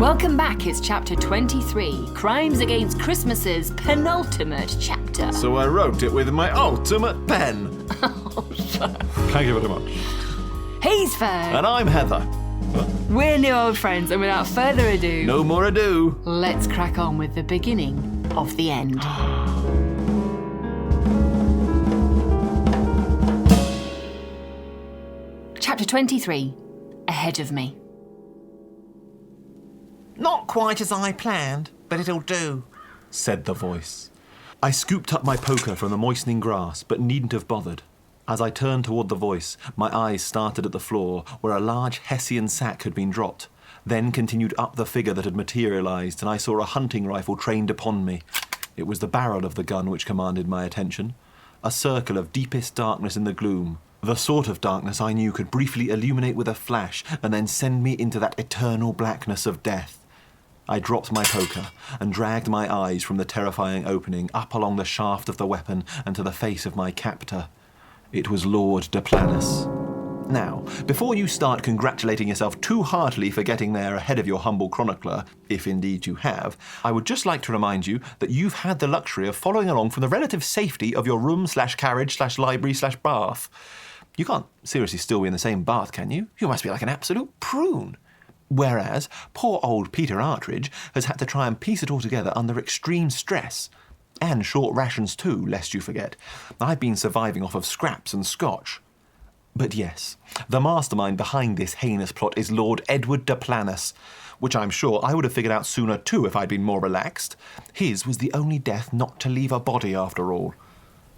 Welcome back, it's chapter 23, Crimes Against Christmas's penultimate chapter. So I wrote it with my ultimate pen. Thank you very much. He's Fern. And I'm Heather. We're new old friends, and without further ado... No more ado. Let's crack on with the beginning of the end. Chapter 23, Ahead of Me. Not quite as I planned, but it'll do, said the voice. I scooped up my poker from the moistening grass, but needn't have bothered. As I turned toward the voice, my eyes started at the floor, where a large Hessian sack had been dropped, then continued up the figure that had materialised, and I saw a hunting rifle trained upon me. It was the barrel of the gun which commanded my attention. A circle of deepest darkness in the gloom, the sort of darkness I knew could briefly illuminate with a flash and then send me into that eternal blackness of death. I dropped my poker and dragged my eyes from the terrifying opening up along the shaft of the weapon and to the face of my captor. It was Lord de Planus. Now, before you start congratulating yourself too heartily for getting there ahead of your humble chronicler, if indeed you have, I would just like to remind you that you've had the luxury of following along from the relative safety of your room/carriage/library/bath. You can't seriously still be in the same bath, can you? You must be like an absolute prune. Whereas poor old Peter Artridge has had to try and piece it all together under extreme stress. And short rations too, lest you forget. I've been surviving off of scraps and scotch. But yes, the mastermind behind this heinous plot is Lord Edward de Planus, which I'm sure I would have figured out sooner too if I'd been more relaxed. His was the only death not to leave a body after all.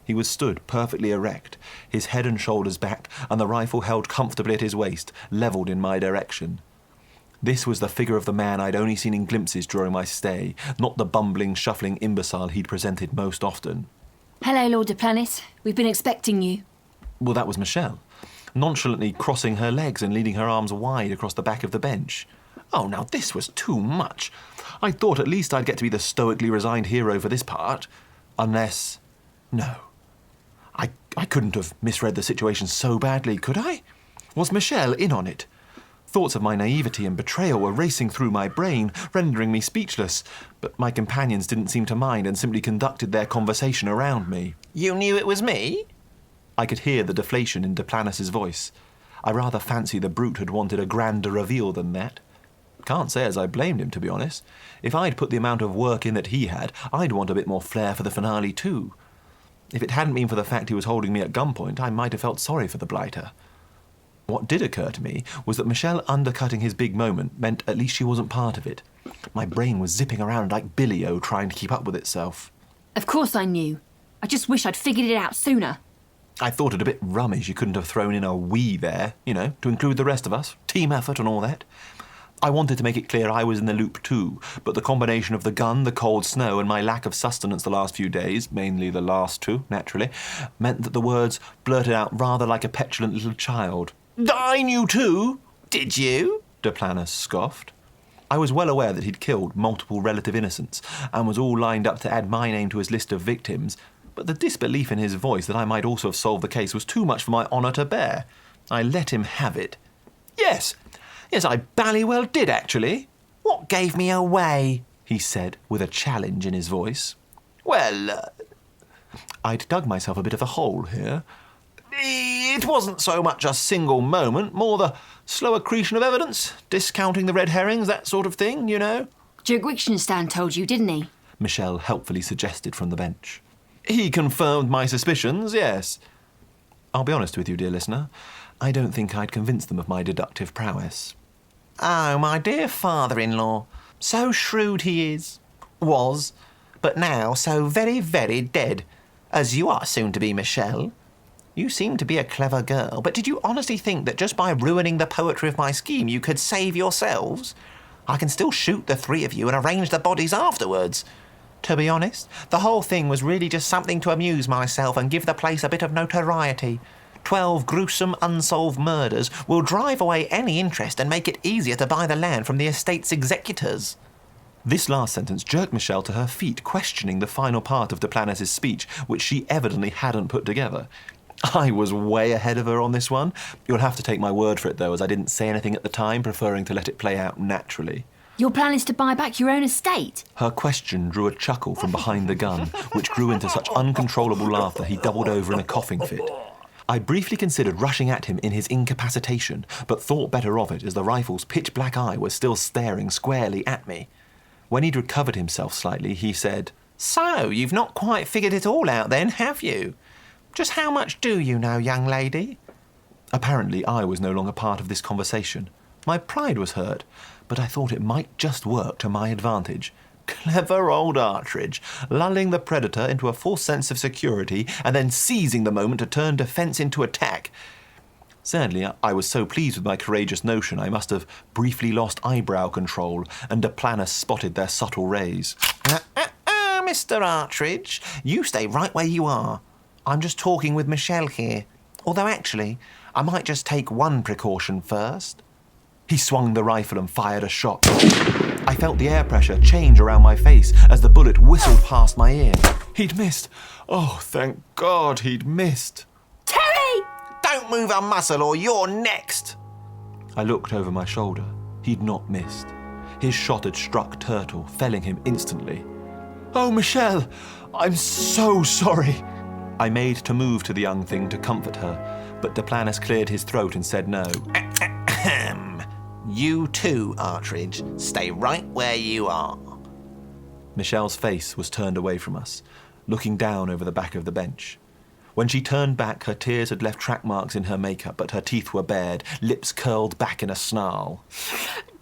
He was stood perfectly erect, his head and shoulders back, and the rifle held comfortably at his waist, levelled in my direction. This was the figure of the man I'd only seen in glimpses during my stay, not the bumbling, shuffling imbecile he'd presented most often. Hello, Lord de Planus. We've been expecting you. Well, that was Michelle, nonchalantly crossing her legs and leaning her arms wide across the back of the bench. Oh, now this was too much. I thought at least I'd get to be the stoically resigned hero for this part. Unless... No. I couldn't have misread the situation so badly, could I? Was Michelle in on it? Thoughts of my naivety and betrayal were racing through my brain, rendering me speechless, but my companions didn't seem to mind and simply conducted their conversation around me. You knew it was me? I could hear the deflation in de Planus' voice. I rather fancy the brute had wanted a grander reveal than that. Can't say as I blamed him, to be honest. If I'd put the amount of work in that he had, I'd want a bit more flair for the finale too. If it hadn't been for the fact he was holding me at gunpoint, I might have felt sorry for the blighter. What did occur to me was that Michelle undercutting his big moment meant at least she wasn't part of it. My brain was zipping around like Billy-O trying to keep up with itself. Of course I knew. I just wish I'd figured it out sooner. I thought it a bit rummy she couldn't have thrown in a we there, to include the rest of us. Team effort and all that. I wanted to make it clear I was in the loop too, but the combination of the gun, the cold snow, and my lack of sustenance the last few days, mainly the last two, naturally, meant that the words blurted out rather like a petulant little child. I knew too. Did you? de Planus scoffed. I was well aware that he'd killed multiple relative innocents and was all lined up to add my name to his list of victims, but the disbelief in his voice that I might also have solved the case was too much for my honour to bear. I let him have it. Yes, I bally well did, actually. What gave me away? He said, with a challenge in his voice. Well, I'd dug myself a bit of a hole here. It wasn't so much a single moment, more the slow accretion of evidence, discounting the red herrings, that sort of thing, Jurg Wittgenstein told you, didn't he? Michelle helpfully suggested from the bench. He confirmed my suspicions, yes. I'll be honest with you, dear listener. I don't think I'd convinced them of my deductive prowess. Oh, my dear father-in-law. So shrewd he is. Was. But now so very, very dead. As you are soon to be, Michelle. You seem to be a clever girl, but did you honestly think that just by ruining the poetry of my scheme you could save yourselves? I can still shoot the three of you and arrange the bodies afterwards. To be honest, the whole thing was really just something to amuse myself and give the place a bit of notoriety. 12 gruesome unsolved murders will drive away any interest and make it easier to buy the land from the estate's executors. This last sentence jerked Michelle to her feet, questioning the final part of de Planus' speech, which she evidently hadn't put together. I was way ahead of her on this one. You'll have to take my word for it, though, as I didn't say anything at the time, preferring to let it play out naturally. Your plan is to buy back your own estate? Her question drew a chuckle from behind the gun, which grew into such uncontrollable laughter he doubled over in a coughing fit. I briefly considered rushing at him in his incapacitation, but thought better of it as the rifle's pitch-black eye was still staring squarely at me. When he'd recovered himself slightly, he said, So, you've not quite figured it all out then, have you? Just how much do you know, young lady? Apparently, I was no longer part of this conversation. My pride was hurt, but I thought it might just work to my advantage. Clever old Artridge, lulling the predator into a false sense of security and then seizing the moment to turn defence into attack. Sadly, I was so pleased with my courageous notion I must have briefly lost eyebrow control, and Duplanus spotted their subtle rays. Mr. Artridge, you stay right where you are. I'm just talking with Michelle here. Although actually, I might just take one precaution first. He swung the rifle and fired a shot. I felt the air pressure change around my face as the bullet whistled past my ear. He'd missed. Oh, thank God he'd missed. Terry! Don't move a muscle or you're next! I looked over my shoulder. He'd not missed. His shot had struck Turtle, felling him instantly. Oh, Michelle, I'm so sorry. I made to move to the young thing to comfort her, but Duplanus cleared his throat and said no. You too, Artridge. Stay right where you are. Michelle's face was turned away from us, looking down over the back of the bench. When she turned back, her tears had left track marks in her makeup, but her teeth were bared, lips curled back in a snarl.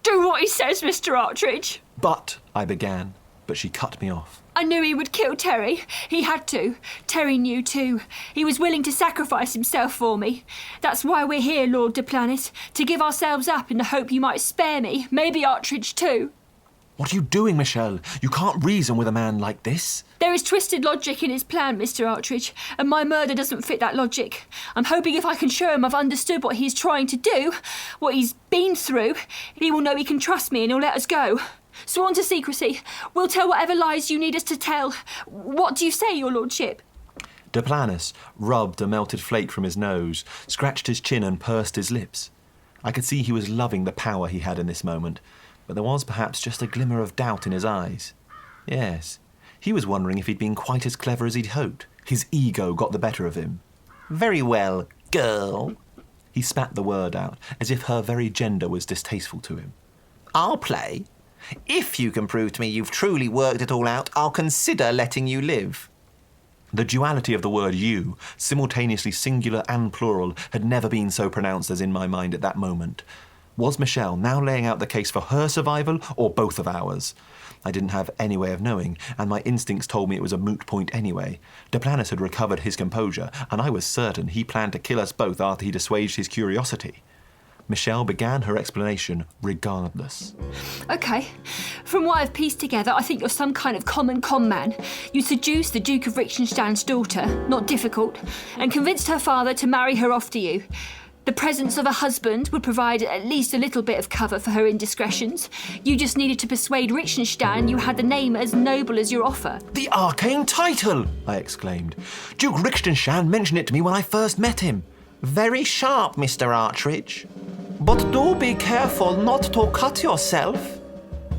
Do what he says, Mr. Artridge. But, I began, but she cut me off. I knew he would kill Terry. He had to. Terry knew too. He was willing to sacrifice himself for me. That's why we're here, Lord Duplanus, to give ourselves up in the hope you might spare me, maybe Artridge too. What are you doing, Michelle? You can't reason with a man like this. There is twisted logic in his plan, Mr. Artridge, and my murder doesn't fit that logic. I'm hoping if I can show him I've understood what he's trying to do, what he's been through, he will know he can trust me and he'll let us go. Sworn to secrecy. We'll tell whatever lies you need us to tell. What do you say, your lordship? Duplanus rubbed a melted flake from his nose, scratched his chin and pursed his lips. I could see he was loving the power he had in this moment, but there was perhaps just a glimmer of doubt in his eyes. Yes, he was wondering if he'd been quite as clever as he'd hoped. His ego got the better of him. Very well, girl. He spat the word out, as if her very gender was distasteful to him. I'll play. If you can prove to me you've truly worked it all out, I'll consider letting you live. The duality of the word you, simultaneously singular and plural, had never been so pronounced as in my mind at that moment. Was Michelle now laying out the case for her survival or both of ours? I didn't have any way of knowing, and my instincts told me it was a moot point anyway. Duplanus had recovered his composure, and I was certain he planned to kill us both after he'd assuaged his curiosity. Michelle began her explanation regardless. OK. From what I've pieced together, I think you're some kind of common con man. You seduced the Duke of Richenstein's daughter, not difficult, and convinced her father to marry her off to you. The presence of a husband would provide at least a little bit of cover for her indiscretions. You just needed to persuade Richenstein you had the name as noble as your offer. The arcane title! I exclaimed. Duke Richenstein mentioned it to me when I first met him. Very sharp, Mr. Artridge. But do be careful not to cut yourself.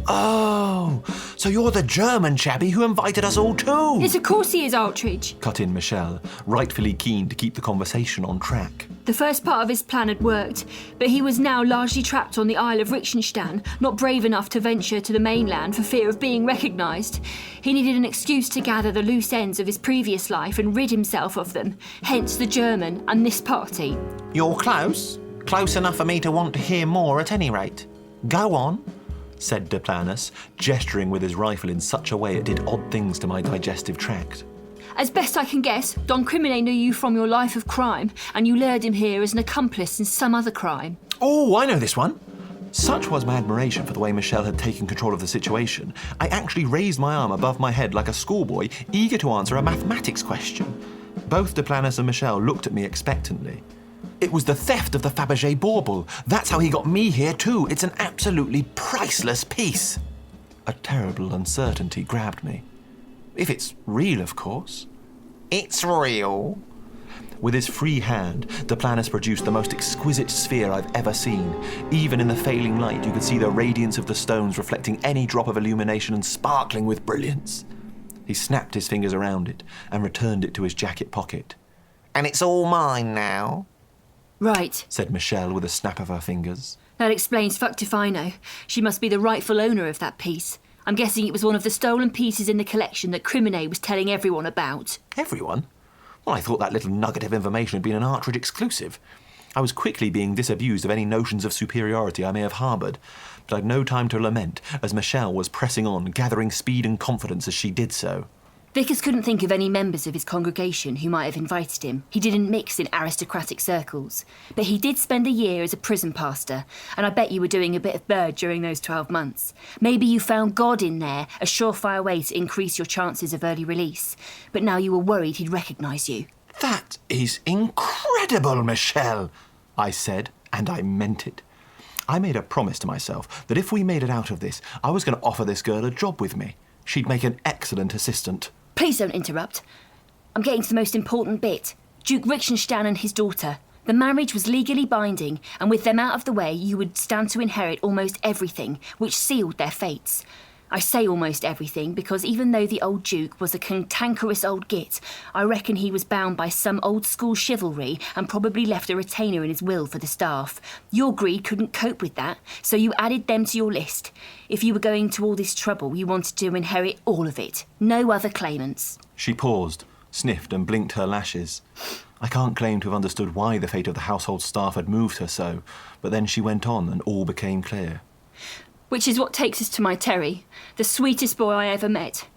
Oh, so you're the German chappie who invited us all too? Yes, of course he is, Artridge. Cut in Michelle, rightfully keen to keep the conversation on track. The first part of his plan had worked, but he was now largely trapped on the Isle of Richenstein, not brave enough to venture to the mainland for fear of being recognised. He needed an excuse to gather the loose ends of his previous life and rid himself of them, hence the German and this party. You're close. Close enough for me to want to hear more at any rate. Go on, said Duplanus, gesturing with his rifle in such a way it did odd things to my digestive tract. As best I can guess, Don Crimine knew you from your life of crime, and you lured him here as an accomplice in some other crime. Oh, I know this one. Such was my admiration for the way Michelle had taken control of the situation, I actually raised my arm above my head like a schoolboy, eager to answer a mathematics question. Both Duplanus and Michelle looked at me expectantly. It was the theft of the Fabergé bauble. That's how he got me here too. It's an absolutely priceless piece. A terrible uncertainty grabbed me. If it's real, of course. It's real. With his free hand, Duplanus produced the most exquisite sphere I've ever seen. Even in the failing light, you could see the radiance of the stones reflecting any drop of illumination and sparkling with brilliance. He snapped his fingers around it and returned it to his jacket pocket. And it's all mine now? Right. Said Michelle with a snap of her fingers. That explains fucked if I know. She must be the rightful owner of that piece. I'm guessing it was one of the stolen pieces in the collection that Crimine was telling everyone about. Everyone? Well, I thought that little nugget of information had been an Artridge exclusive. I was quickly being disabused of any notions of superiority I may have harboured, but I'd no time to lament as Michelle was pressing on, gathering speed and confidence as she did so. Vickers couldn't think of any members of his congregation who might have invited him. He didn't mix in aristocratic circles. But he did spend a year as a prison pastor, and I bet you were doing a bit of bird during those 12 months. Maybe you found God in there, a surefire way to increase your chances of early release. But now you were worried he'd recognise you. That is incredible, Michelle, I said, and I meant it. I made a promise to myself that if we made it out of this, I was going to offer this girl a job with me. She'd make an excellent assistant. Please don't interrupt. I'm getting to the most important bit. Duke Richenstein and his daughter. The marriage was legally binding, and with them out of the way, you would stand to inherit almost everything, which sealed their fates. I say almost everything because even though the old Duke was a cantankerous old git, I reckon he was bound by some old-school chivalry and probably left a retainer in his will for the staff. Your greed couldn't cope with that, so you added them to your list. If you were going to all this trouble, you wanted to inherit all of it. No other claimants. She paused, sniffed and blinked her lashes. I can't claim to have understood why the fate of the household staff had moved her so, but then she went on and all became clear. Which is what takes us to my Terry, the sweetest boy I ever met.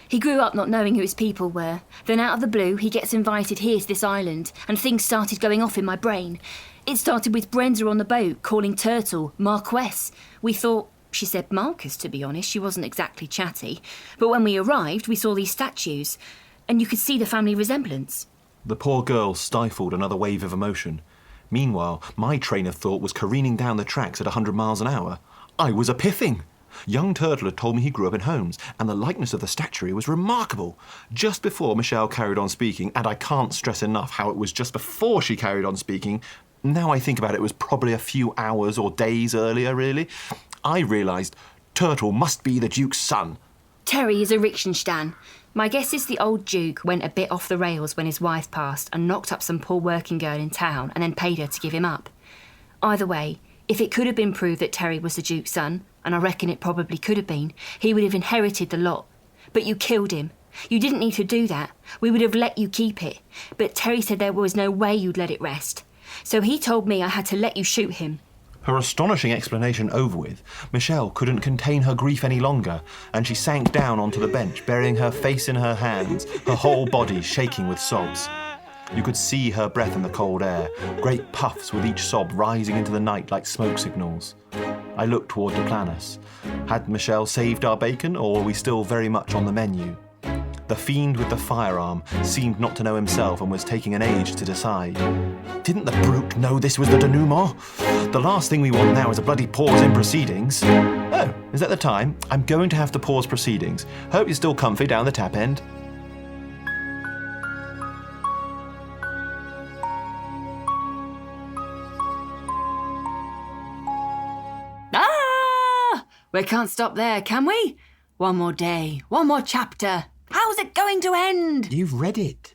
He grew up not knowing who his people were. Then out of the blue, he gets invited here to this island, and things started going off in my brain. It started with Brenda on the boat, calling Turtle Marquess. We thought she said Marcus, to be honest. She wasn't exactly chatty. But when we arrived, we saw these statues, and you could see the family resemblance. The poor girl stifled another wave of emotion. Meanwhile, my train of thought was careening down the tracks at 100 miles an hour. I was a-piffing. Young Turtle had told me he grew up in Holmes, and the likeness of the statuary was remarkable. Just before Michelle carried on speaking, and I can't stress enough how it was just before she carried on speaking, now I think about it, it was probably a few hours or days earlier, really, I realised Turtle must be the Duke's son. Terry is a Richenstein. My guess is the old Duke went a bit off the rails when his wife passed and knocked up some poor working girl in town and then paid her to give him up. Either way, if it could have been proved that Terry was the Duke's son, and I reckon it probably could have been, he would have inherited the lot. But you killed him. You didn't need to do that. We would have let you keep it. But Terry said there was no way you'd let it rest. So he told me I had to let you shoot him. Her astonishing explanation over with, Michelle couldn't contain her grief any longer, and she sank down onto the bench, burying her face in her hands, her whole body shaking with sobs. You could see her breath in the cold air, great puffs with each sob rising into the night like smoke signals. I looked toward Duplanus. Had Michelle saved our bacon, or were we still very much on the menu? The fiend with the firearm seemed not to know himself and was taking an age to decide. Didn't the brute know this was the denouement? The last thing we want now is a bloody pause in proceedings. Oh, is that the time? I'm going to have to pause proceedings. Hope you're still comfy down the tap end. We can't stop there, can we? One more day, one more chapter. How's it going to end? You've read it.